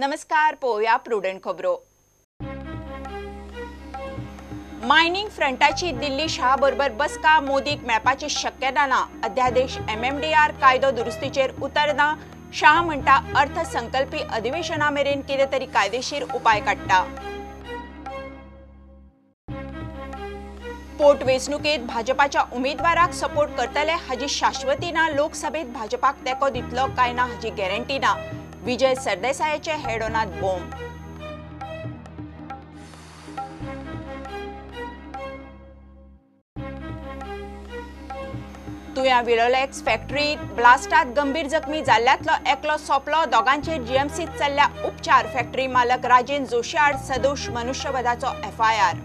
नमस्कार, पोया प्रुडंट खबरो। मायनिंग फ्रंटाची दिल्ली शाह बरोबर बसका मोदीक मेळपाची शक्यता ना। अध्यादेश MMDR कायदो दुरुस्तीचेर उतरना। शाह म्हणटा अर्थसंकल्पी अधिवेशना मेरेन कितें तरी कायदेशीर उपाय काडटा। पोट वेंचणुकेत भाजपाच्या उमेदवाराक सपोर्ट करतले हाची शाश्वती ना। लोकसभेत भाजपाक तेंको दितलो काय ना हाची गॅरंटी ना। विजय सरदेसायाचे हेडोनात बॉम्ब। तुया विलोलेक्स फॅक्टरीत ब्लास्टात गंभीर जखमी जाल्ल्यातलो एकलो सोंपलो। दोगांचेर GMCत चल्ल्या उपचार। फॅक्टरी मालक राजेंद्र जोशी आड सदोश मनुष्यवधाचो FIR।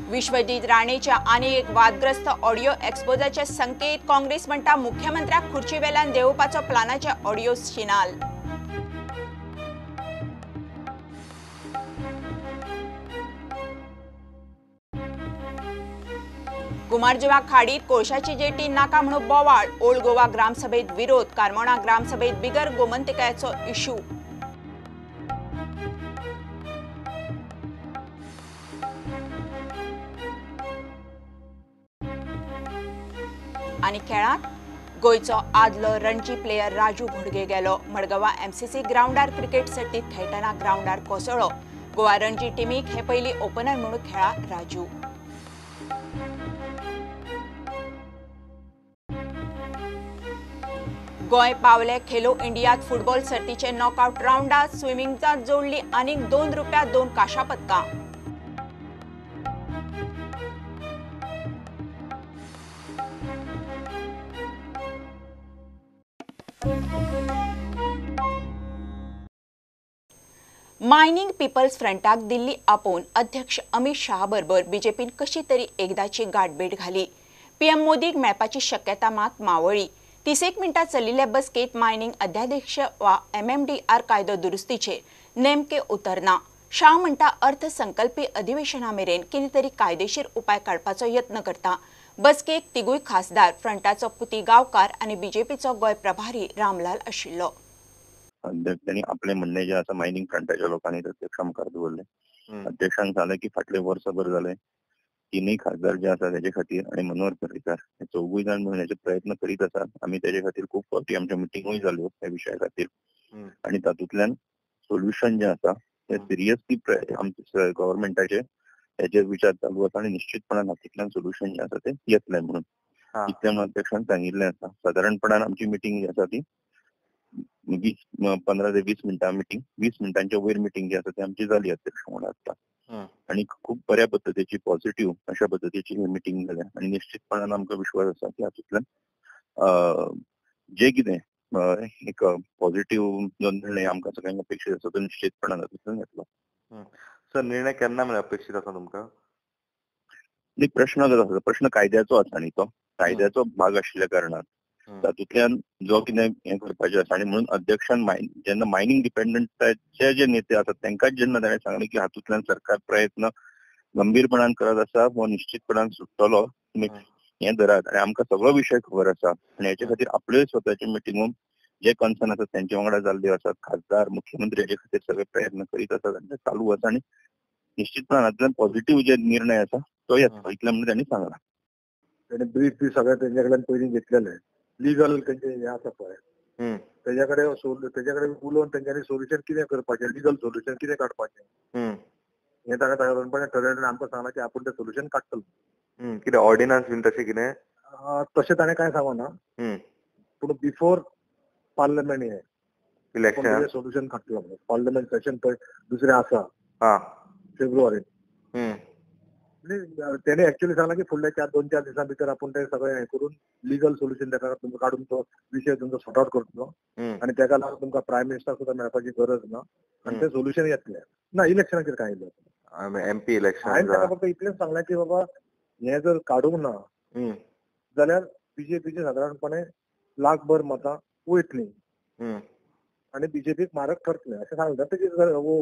विश्वजीत राणेच्या आनी एक वादग्रस्त ऑडिओ एक्सपोजाचे संकेत। काँग्रेस म्हणटा मुख्यमंत्र्याक खुर्ची वेल्यान देंवोवपाचो प्लानाचे ऑडिओ शिनाल। कुमारजुवा खाडीत कोळशाची जेटी नाका म्हणून बोवाळ। ओल्ड गोवा ग्रामसभेत विरोध। कारमोणा ग्रामसभेत बिगर गोमंतकाचो इश्यू। आणि खेळांत गोयचो आदलो रणजी प्लेयर राजू घोडगे गेलो। मडगांवा MCC ग्राउंडार क्रिकेट सर्तीत खेळटना ग्राउंडार कोसळ्ळो। गोवा रणजी टीमीक हे पयली ओपनर म्हणून खेळा राजू। गोंय पावले खेलो इंडियात फुटबॉल सर्तीचे नॉकआउट राउंडात। स्विमिंगात जोडली आनीक 2 रुप्या 2 कांशा पदकां। मायनिंग पीपल्स फ्रंटाक दिल्ली आपोवन अध्यक्ष अमित शाह बरोबर बीजेपीन कशी तरी एकदाची गाठभेट घाली। PM मोदीक मेळपाची शक्यता मात मावळी। 30 मिनटां चलिल्ले बसकेत मायनिंग अध्यादेश वा MMDR कायदो दुरुस्तीचेर नेमके उतरना। शाह म्हणटा अर्थसंकल्पी अधिवेशना मेरेन कितें तरी कायदेशीर उपाय काडपाचो यत्न करता। बसकेक तिगूय खासदार फ्रंटाचो पुती गांवकार आनी बीजेपीचो गोंय प्रभारी रामलाल आशिल्लो। अध्यक्षांनी आपले म्हणणे जे आसा मायनिंग फ्रंटाच्या लोकांनी अध्यक्षा मुखार दवरले। अध्यक्षांक सांगले की फाटले वर्सभर जाले तीनय खासदार जे आसा त्याच्या खातीर आणि मनोहर पर्रीकार हे चौगूय जाण मेळण्याचे प्रयत्न करीत आसात। आम्ही त्याच्या खातीर खूप फावटी आमच्या मिटिंगूय जाल्यो त्या विशया खातीर आणि तातूंतल्यान सोल्युशन जे आसा ते सिरियसली आमच्या गव्हर्नमेंटाचे त्याचे विचार चालू आसा आणि निश्चितपणान हातूंतल्यान सोल्युशन जे आसा ते येतले म्हणून इतल्यान अध्यक्षांक सांगिल्लें आसा। साधारणपणान आमची मिटिंग जी आसा ती 15 ते 20 मिनिटां मिटिंग 20 मिनिटांच्या वयर मिटिंग जी आसा ती आमची जाली अध्यक्ष म्हणून आसता आणि खूप बऱ्या पद्धतीची पॉझिटिव्ह अशा पद्धतीची ही मिटिंग जाल्या आणि निश्चितपणान आमकां विश्वास आसा की हातूंतल्यान जे कितें एक पॉझिटिव्ह जो निर्णय आमकां सगळ्यांक अपेक्षीत आसा तो निश्चितपणान हातूंतल्यान येतलो। सर निर्णय केन्ना मेळप अपेक्षीत आसा तुमकां? प्रश्न कायद्याचो आसा न्ही तो कायद्याचो भाग आशिल्ल्या कारणान तातूंतल्यान जो कितें हें करपाचें आसा आणि म्हणून अध्यक्षान जेन्ना मायनिंग डिपेंडंटाचे जे नेते आसात तांकांच जेन्ना ताणें सांगलें की हातूंतल्यान सरकार प्रयत्न गंभीरपणान करत आसा हो निश्चितपणान सुटतलो तुमी हें धरात आणि आमकां सगळो विशय खबर आसा आणि हेचे खातीर आपल्योय स्वताच्यो मिटिंगो जे कन्सर्न आसात त्यांच्या वांगडा जाल्ल्यो आसात। खासदार मुख्यमंत्री हेचे खातीर सगळे प्रयत्न करीत आसात आनी ते चालू आसा आणि निश्चितपणान हातूंतल्यान पॉझिटिव्ह जे निर्णय आसा तो येतलो इतलें म्हणून त्यांनी सांगला। त्याने ब्रीफ बी सगळ्या त्यांच्या कडल्यान पयलीं घेतलेले लीगल तेंचे हे आसा पळय त्याच्या कडेन उलोवन तेंच्यांनी सोल्युशन कितें करपाचें लीगल सोल्युशन कितें काडपाचें हें ताणें सादारणपणान ठरयलें आनी आमकां सांगलां की आपूण तें सोल्युशन काडटलो। कितें ऑर्डिनन्स बीन तशें कितें तशें ताणें कांय सांगना पूण बिफोर पार्लमेंट हे इलेक्शन सोल्युशन काडटलो पार्लमेंट सेशन पळय दुसरें आसा फेब्रुवारीन त्याने ऍक्च्युअली सांगला की फुडल्या 2-4 दिसां भितर आपण ते सगळें हे करून लीगल सोल्युशन ताका तुमकां काडून तो विशय तुमचो सॉर्ट आउट करतलो आणि ताका लागून तुमकां प्रायम मिनिस्टर सुद्दां मेळपाची गरज ना आणि ते सोल्युशन येतलें ना इलेक्शनाचेर कांय येयलें MP इलेक्शन हांवें ताका फक्त इतलेंच सांगलें की बाबा हें जर काडूंक ना जाल्यार बीजेपीची सादारणपणे लाखभर मतां वयतलीं आणि बीजेपीक मारक ठरतलें अशें सांगलें तेजी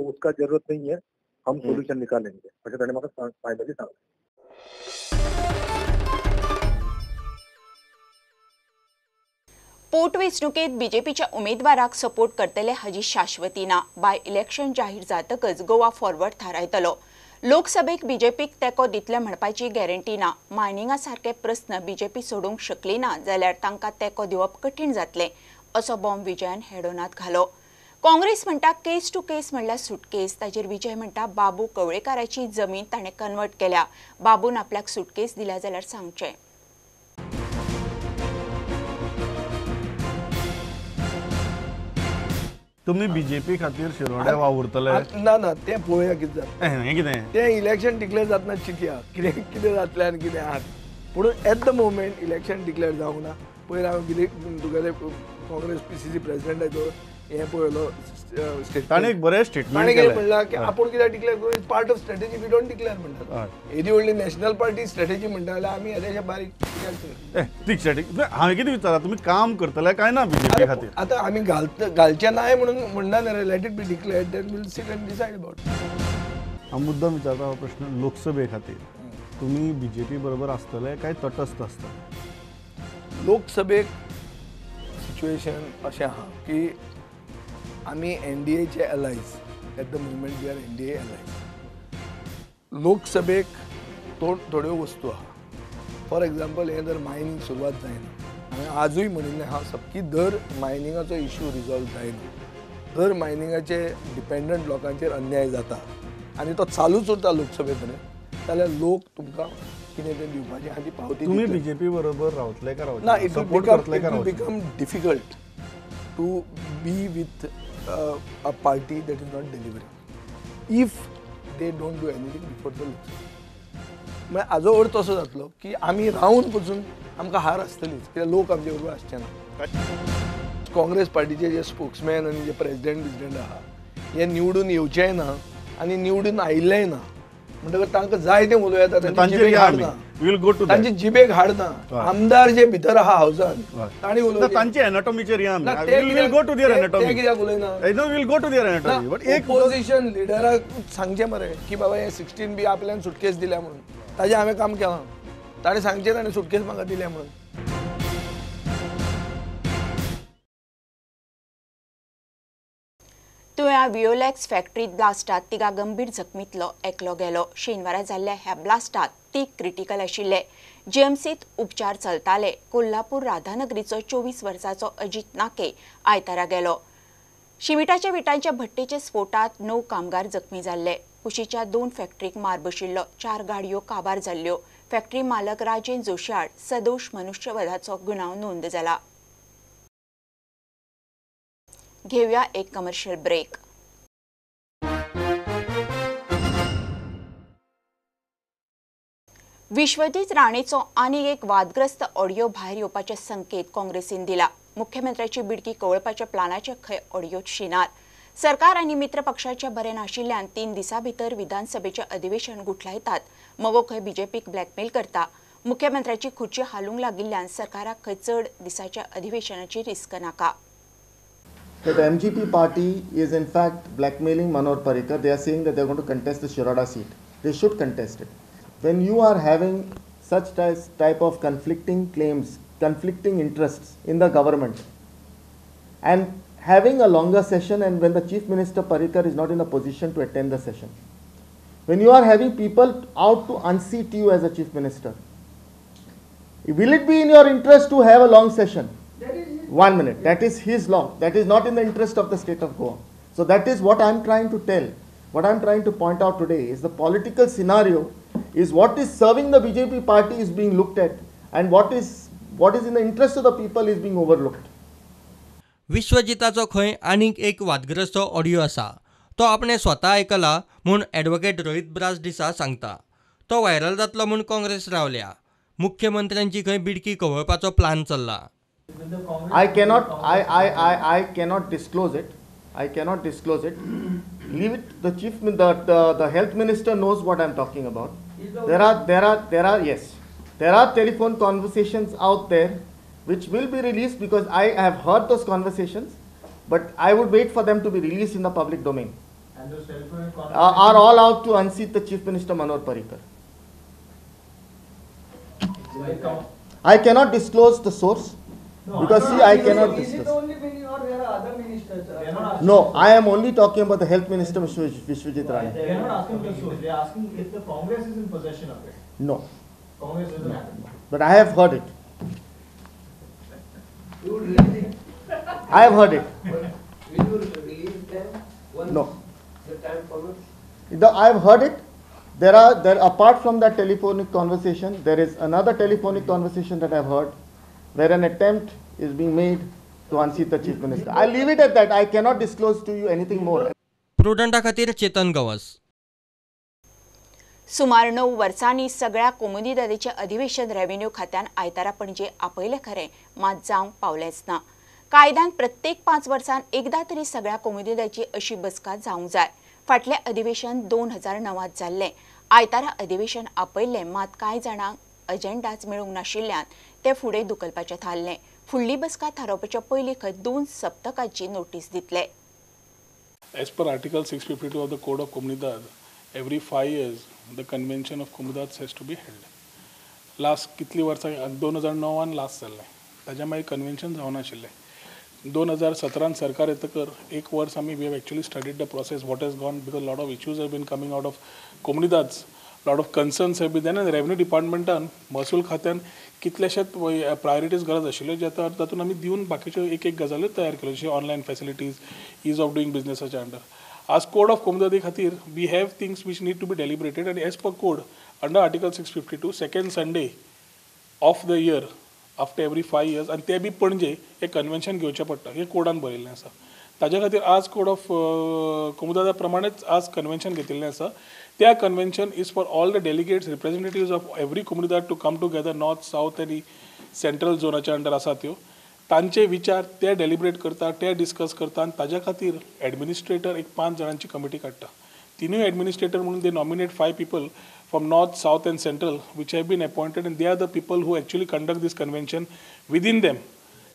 उसका जरूरत नहीं है हम सोल्युशन निकालेंगे अशें ताणें म्हाका फायनली सांगलें। पोटवेंचणुकेत बीजेपीच्या उमेदवाराक सपोर्ट करतले हाची शाश्वती ना. बाय इलेक्शन जाहीर जातकच गोवा फॉरवर्ड थारायतलो. लोकसभेक बीजेपीक तेको दितले म्हणपाची गॅरंटी ना. मायनिंगा सारखे प्रस्न बीजेपी सोडूंक शकली ना जाल्यार तांकां तेको दिवप कठीण जातलें असो बॉम्ब विजयान हेडोनात घालो. काँग्रेस म्हणटा केस टू केस म्हणल्यार सुटकेस. ताचेर विजय म्हणटा बाबू कवळेकाराची जमीन ताणें कन्वर्ट केल्या. बाबून आपल्याक सुटकेस दिल्या जाल्यार सांगचें. तुम्ही बीजेपी खातीर शिरोड्या वावुरतले? ना ना तें पळोवया कितें जाता. हें कितें तें इलेक्शन डिक्लेअर जातना चिंतया कितें जातलें आनी कितें आहात. पूण eight the moment election declare जावंक ना. पयर हांवें कितें तुगेले काँग्रेस PCC प्रेसिडेंट तो हें पळयलो स्टेटमेंट. ताणें एक बरें स्टेटमेंट ताणें कितें केलें म्हणलां की आपूण कित्याक डिक्लेअर करूं, is part of strategy, we don't declare म्हणटात. एदी व्हडली नॅशनल पार्टी स्ट्रॅटेजी म्हणटा जाल्यार आमी येदेशे बारीक कित्याक करता. ती स्ट्रॅटेजी हांवें कितें विचारला, तुमी काम करतले काय ना बीजेपी खातीर? आतां आमी घालचे नाय म्हणून म्हणना न्हय. Let it be declared, then we'll sit and decide about. हांव मुद्दम विचारता हो प्रश्न. लोकसभे खातीर तुमी बीजेपी बरोबर आसतले काय तटस्थ आसता? लोकसभेक सिच्युएशन अशें आहा की आमी NDAचे allies. At the moment we are NDA allies. लोकसभेक थोड्यो वस्तू आहा. फॉर एक्झाम्पल हें जर मायनींग सुरवात जायना, हांवें आजूय म्हणिल्लें आहा की दर मायनिंगाचो इश्यू रिजॉल्व जायना, दर मायनिंगाचे डिपेंडंट लोकांचेर अन्याय जाता आनी तो चालूच उरता लोकसभे पर्यंत, जाल्यार लोक तुमकां कितें तें दिवपाची हाची पावती. तुम्ही बीजेपी बरोबर रावतले का ना, रावतले? इट सपोर्ट विल करतले का रावतले? Become difficult to be with a party that is not delivering if they don't do anything before the election. म्हणजे हाजो अर्थ असो जातलो की आमी रावून पसून आमकां हार आसतलीच, कित्याक लोक आमचे बरोबर आसचे ना. काँग्रेस पार्टीचे जे स्पोक्समॅन आनी जे प्रेसिडेंट आहा हे निवडून येवचेय ना आनी निवडून आयिल्लेय ना. म्हणटकच तांकां जाय तें उलोवं येता, तांची जिबेक हाडना. आमदार जे भितर आहा हावसान तांणी उलोवं, तांचे एनाटॉमीचेर या आमी. ते will go to their anatomy. ते कित्याक उलयना? Will go to their anatomy. But एक पोजिशन लिडराक सांगचें मरे की बाबा हे 16 बी आपल्यान सुटकेस दिल्या म्हणून. ताजें हांवें काम केलां. ताणें सांगचें ताणें सुटकेस म्हाका दिल्या म्हणून. तुळ्या विओलॅक्स फॅक्टरीत ब्लास्टात तिगा गंभीर जखमीतलो एकलो गेलो. शेनवारा जाल्ल्या ह्या ब्लास्टात ती क्रिटिकल आशिल्ले. जीएमसीत उपचार चलताले. कोल्हापूर राधानगरीचो 24 वर्साचो अजित नाके आयतारा गेलो. शिमिटाच्या विटांच्या भट्टेचे स्फोटात 9 कामगार जखमी जाल्ले. कुशीच्या 2 फॅक्टरीक मार बशिल्लो. 4 गाडयो काबार जाल्ल्यो. फॅक्टरी मालक राजेंद्र जोशी आड सदोश मनुष्यवधाचो गुन्यांव नोंद जाला. घेऊया एक कमर्शियल ब्रेक. विश्वजीत राणेचो आनी एक वादग्रस्त ऑडियो भायर येवपाचे संकेत काँग्रेसीन दिला. मुख्यमंत्र्याची बिडकी कवळपाच्या प्लानाचे खंय ऑडियोत शिनार. सरकार आनी मित्र पक्षाचे बरें नाशिल्ल्यान 3 दिसां भितर विधानसभेचे अधिवेशन गुठलायतात. मगो खंय बीजेपीक ब्लॅकमेल करता. मुख्यमंत्र्याची खुर्ची हालूंक लागिल्ल्यान सरकाराक खंय चड दिसाच्या अधिवेशनाची रिस्क नाका. That the MGP party is in fact blackmailing Manohar Parrikar. They are saying that they are going to contest the Shiroda seat. They should contest it. When you are having such type of conflicting claims, conflicting interests in the government, and having a longer session, and when the Chief Minister Parrikar is not in a position to attend the session, when you are having people out to unseat you as a Chief Minister, will it be in your interest to have a long session? 1 minute. That is his law. That is not in the interest of the state of Goa. So that is what I am trying to tell. What I am trying to point out today is the political scenario is what is serving the BJP party is being looked at, and what is in the interest of the people is being overlooked. विश्वजिताचो खंय आनीक एक वादग्रस्त audio आसा. तो आपणे स्वता आयकला म्हूण ॲडव्होकेट रोहित ब्रासडिसा सांगता. तो व्हायरल जातलो म्हूण काँग्रेस रावल्या. मुख्यमंत्र्यांची खंय बिडकी कवळपाचो प्लान चल्ला. I cannot disclose it. I cannot disclose it. Leave it. The health minister knows what I'm talking about. There are telephone conversations out there which will be released because I have heard those conversations, but I would wait for them to be released in the public domain. And those telephone conversations are all out to unseat the Chief Minister Manohar Parrikar. I cannot disclose the source. Because see, I cannot discuss. No, I am only talking about the health minister, Mr. Vishwajit Rane. They are not asking this source. They are asking if the Congress is in possession of it. No, Congress doesn't have it. but I have heard it. I have heard it. Will you release them once No. the time follows? I have heard it. There apart from that telephonic conversation, there is another telephonic conversation that I've heard, where an attempt is being made to unseat the chief minister. I'll leave it at that. I cannot disclose to you anything more. प्रुडंटा खातीर चेतन गवस. सुमार 9 वर्सांनी सगळ्या कोमुनिदादीचे अधिवेशन revenue खात्यान आयतारा पणजे आपयले खरें, मात जावंक पावलेंच ना. कायद्यान प्रत्येक 5 वर्सांन एकदा तरी सगळ्या कोमुनिदाची अशी बसका जावंक जाय. फाटलें अधिवेशन 2009 जाल्लें. आयतारा अधिवेशन आपयल्लें, मात कांय जाणांक अजेंडाच मेळूंक नाशिल्ल्यान ते फुडें धुकलपाचें थारलें. फुडली बसका थारावपाच्या पयलीं खंय 2 सप्तकांची नोटीस दितले. As per Article 652 of the Code of Comunidad, every 5 years the convention of Comunidad has to be held. Last कितली वर्सां 2009 लास्ट जाल्लें. ताज्या मागीर कन्वेन्शन जावं नाशिल्लें. 2017 सरकार येतकर एक वर्स आमी we have actually studied the process what has gone because lot of issues have been coming out of कोमुनिदाद्स, lot of concerns have been then आनी रेव्हेन्यू डिपार्टमेंटान महसूल खात्यान कितलेशेच प्रायोरिटीज गरज आशिल्ल्यो जे तातूंत आमी दिवन बाकीच्यो एक गजाल्यो तयार केल्यो, जशें online facilities, ease of doing बिजनेसाच्या अंडर. आज कोड ऑफ कोमुनिदादी खातीर we have things which need to be deliberated आनी as per code under article 652 second Sunday of the year after every 5 years आनी ते बी पणजे एक कन्वेन्शन घेवचें पडटा, हें कोडान बरयल्लें आसा. ताज्या खातीर आज कोड ऑफ कोमुनिदादा प्रमाणेच आज कन्वेन्शन घेतिल्लें आसा. त्या convention is for all the delegates representatives of every कोमुनिदाद to come together north, south आनी सेंट्रल झोनाच्या अंडर आसा त्यो. तांचे विचार ते डेलिब्रेट करता, ते डिस्कस करता आनी ताज्या खातीर एडमिनिस्ट्रेटर एक 5 जाणांची कमिटी काडटा. तिनूय एडमिनिस्ट्रेटर म्हणून दे nominate 5 people from north, south and central which have been appointed and they are the people who actually conduct this convention within them.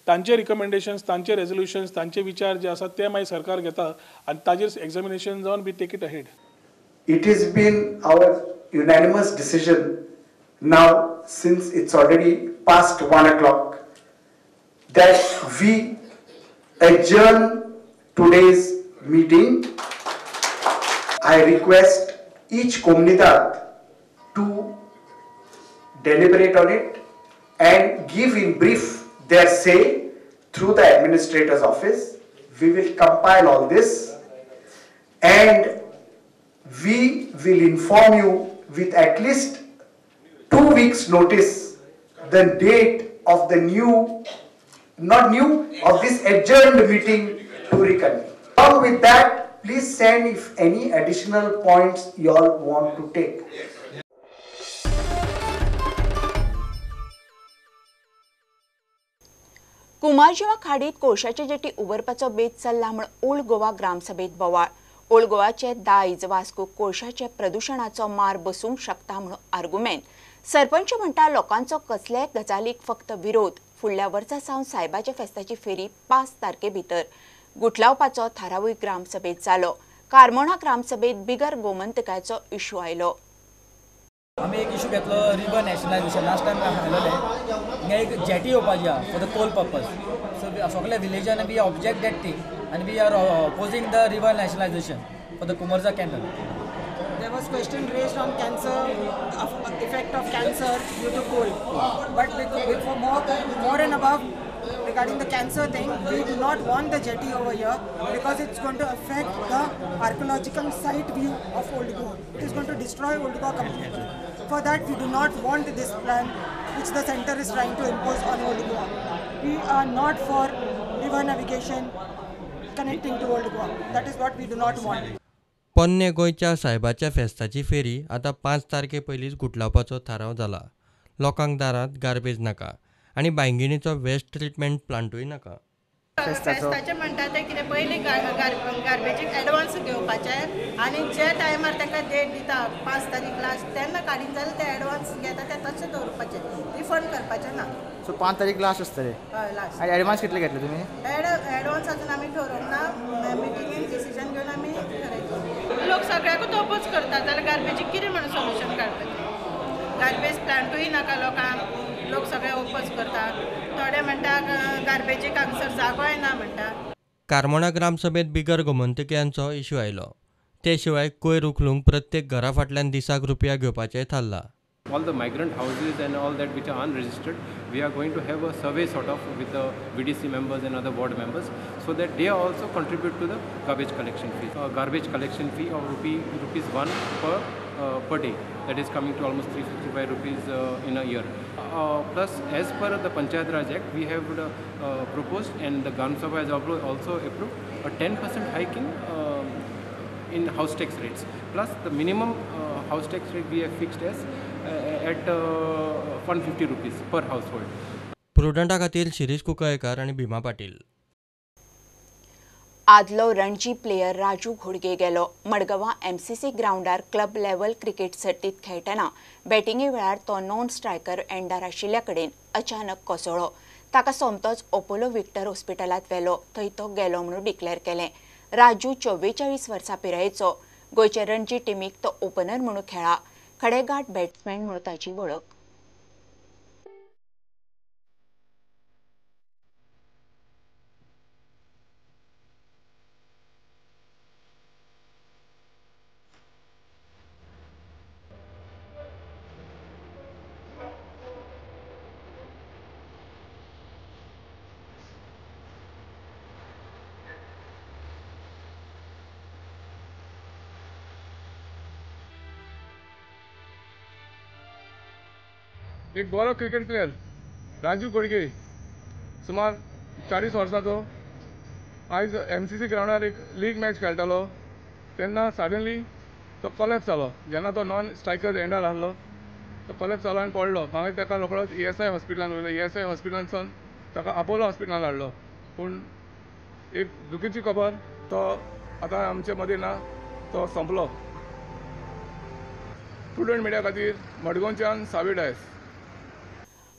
तांचे रिकमेंडेशन्स, तांचे रेजोल्युशन्स, तांचे विचार जे आसात ते मागीर सरकार घेता आनी ताजेर एक्झामिनेशन जावन we take it ahead. It has been our unanimous decision now, since it's already past 1 o'clock, that we adjourn today's meeting. I request each comunidad to deliberate on it and give in brief their say through the administrator's office. We will compile all this and we will inform you with at least 2 weeks notice the date of the of this adjourned meeting to reconvene. Along with that, please send if any additional points you all want to take. कुमारजीवा खाडीत कोळशाचे jetty उबरपाचो बेत चल्ला म्हण old Goa ग्रामसभेत बोवाळ. Old गोवाचे दायज वास्कोक कोळशाचे प्रदूषणाचो मार बसूंक शकता म्हणून आर्ग्युमेंट. सरपंच म्हणटा लोकांचो कसल्याय गजालीक फक्त विरोध. फुडल्या वर्सा सावन सायबाच्या फेस्ताची फेरी 5 तारखे भितर गुठलावपाचो थारावूय ग्रामसभेत जालो. कारमोणा ग्रामसभेत बिगर गोमंतकाचो इश्यू आयलो. आमी एक इश्यू घेतलो रिवर नॅशनलायझेशन. लास्ट टायम आयलोले हिंगा एक जेटी येवपाची आहा for the coal purpose. So सगळ्या विलेजान वी ऑब्जेक्ट दॅट थिंग आनी we are opposing the river nationalisation for the Cumbarjua canal. There was question raised on cancer, effect of cancer due to coal. But for more and above regarding the cancer thing, we do not want the jetty over here because it's going to affect the archaeological site view of Old Goa. It is going to destroy Old Goa completely. For that, we do not want this plan which the center is trying to impose on Old Goa. We are not for river navigation connecting to Old Goa. That is what we do not want. पोन्ने गोंयच्या सायबाच्या फेस्ताची फेरी आतां 5 तारखे पयलींच गुठलावपाचो थाराव जाला. लोकांक दारांत garbage नाका आनी बांयगिणीचो वेस्ट ट्रिटमेंट प्लांटूय नाका. फेस्ताचे म्हणटा ते कितें पयलीं गार्बेजीक एडवान्स घेवपाचें आनी जे टायमार ताका डेट दिता 5 तारीख लास्ट तेन्ना काडीन जाल्यार ते एडवान्स घेता ते तशें दवरपाचें, रिफंड करपाचें ना. सो 5 तारीख लास्ट आसतले. हय लास्ट. आनी एडवान्स कितले घेतले तुमी? एडवान्स अजून आमी ठरोवंक ना. मिटिंगेन डिसिजन घेवन आमी करायचो. लोक सगळ्याकूच ओपोज करतात जाल्यार गार्बेजीक कितें म्हणून सोल्युशन काडपाचें? गार्बेज प्लांटूय नाका लोकांक, लोक सगळे ओपोज करता. थोडे म्हणटा गार्बेजीक हांगसर जागोय ना म्हणटा. कारमोणा ग्रामसभेत बिगर गोमंतकीयांचो इश्यू आयलो. ते शिवाय कोयर उखलूंक प्रत्येक घरा फाटल्यान दिसाक रुपया घेवपाचें थारला. All the migrant houses and all that which are unregistered, we are going to have a survey sort of with the VDC members and other board members, so that they also contribute to the garbage collection fee. Garbage collection fee of rupees 1 per day, that is coming to almost 355 rupees in a year. Plus, as per the Panchayat Raj Act, we have proposed, and the Gram Sabha has also approved, a 10% hike in house tax rates. Plus, the minimum house tax rate we have fixed as at 150 rupees per household. प्रुडंटा खातीर शिरीष कुंकळयेकर आनी भीमा पाटील. आदलो Ranji player Raju घोडगे गेलो. मडगांवां MCC ग्राउंडार club level cricket सर्तीत खेळटना बॅटिंगे वेळार तो non striker another आशिल्ल्या कडेन अचानक कोसळ्ळो. ताका सोमतोच अपोलो विक्टर हॉस्पिटलांत व्हेलो. थंय तो गेलो म्हणून डिक्लेअर केलें. राजू 44 वर्सां पिरायेचो. गोंयचे रणजी टिमीक तो ओपनर म्हणून खेळ्ळा. खडेगाठ बॅट्समॅन म्हणून ताची वळख. एक बरो क्रिकेट प्लेयर राजू घोडगे सुमार 40 वर्सांचो आयज MCC ग्राउंडार एक लीग मॅच खेळटालो तेन्ना सडनली तो कॉलेप्स जालो. जेन्ना तो नॉन स्ट्रायकर एंडार आसलो तो कॉलेप्स जालो आनी पडलो. हांवें ताका रोखडोच ESI हॉस्पिटलांत व्हेलो. ESI हॉस्पिटलांतसून ताका अपोलो हॉस्पिटलांत हाडलो. पूण एक दुखीची खबर, तो आतां आमचे मदीं ना, तो सोंपलो. प्रुडंट मिडिया खातीर मडगांवच्यान सावी डायस.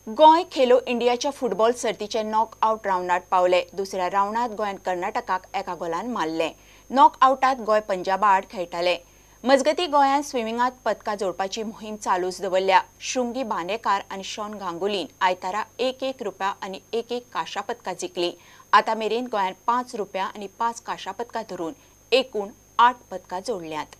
गोंय खेलो इंडियाच्या फुटबॉल सर्तीचे नॉक आउट राउंडात पावले. दुसऱ्या राउंडात गोंयान कर्नाटकाक 1 गोलान मारले. नॉक आउटात गोंय पंजाबा आड खेळटाले. मजगती गोंयान स्विमिंगात पदकां जोडपाची मोहीम चालूच दवरल्या. शृंगी बांदेकार आनी शॉन गांगुलीन आयतारा 1 रुपया आनी 1 कांशा पदकां जिखली. आतां मेरेन गोंयान 5 रुपया आनी 5 कांशा पदकां धरून एकूण 8 पदकां जोडल्यात.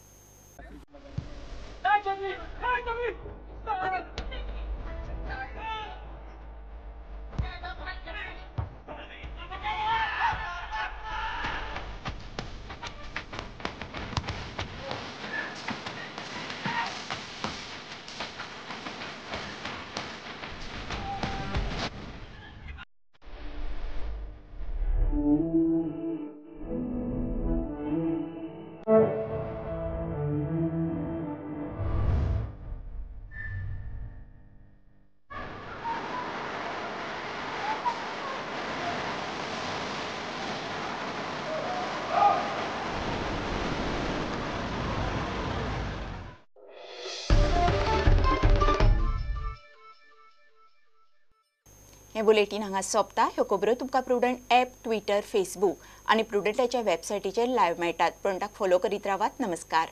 हे बुलेटिन हांगा सोंपता. ह्यो खबरो तुमकां प्रुडंट ॲप, ट्विटर, फेसबूक आनी प्रुडंटाच्या वेबसायटीचेर लायव्ह मेळटात. प्रुडंटाक फॉलो करीत रावात. नमस्कार.